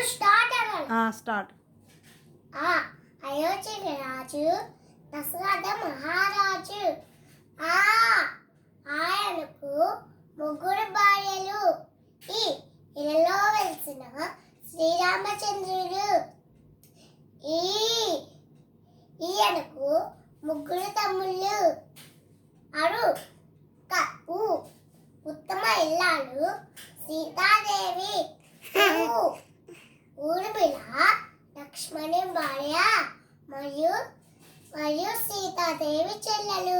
Start. Ayodhya రాజు దశరథ మహారాజు. ఆయనకు ముగ్గురు భార్యలు. ఈ ఇలలో వెలిసిన శ్రీరామచంద్రుడు. ఈయనకు ముగ్గురు తమ్ముళ్ళు. ఉత్తమ ఇల్లాలు సీతాదేవి. ఊర్మిళ లక్ష్మణి భార్య మరియు సీతాదేవి చెల్లెలు.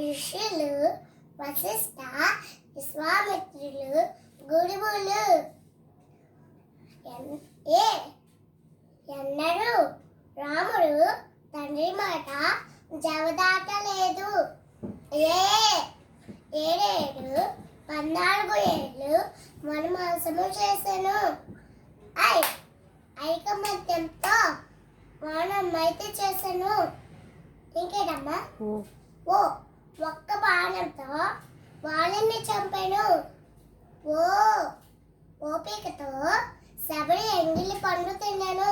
ఋషులు వశిష్ఠ విశ్వామిత్రులు గురువులు. ఎన్నడూ రాముడు తండ్రి మాట జవదాటలేదు. 14 ఏళ్ళు వనవాసము చేశాను. ఐకమత్యంతో వానమైతే చేశాను. ఇంకేటమ్మా? ఒక్క బాణంతో వాళ్ళని చంపాను. ఓపికతో శబరి ఎంగిలి పండు తిన్నాను.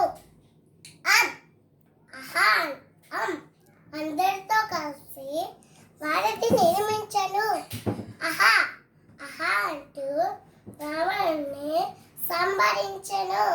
అందరితో కలిసి వారిని నిర్మించాను. అంటూ రావణుని సంహరించాను.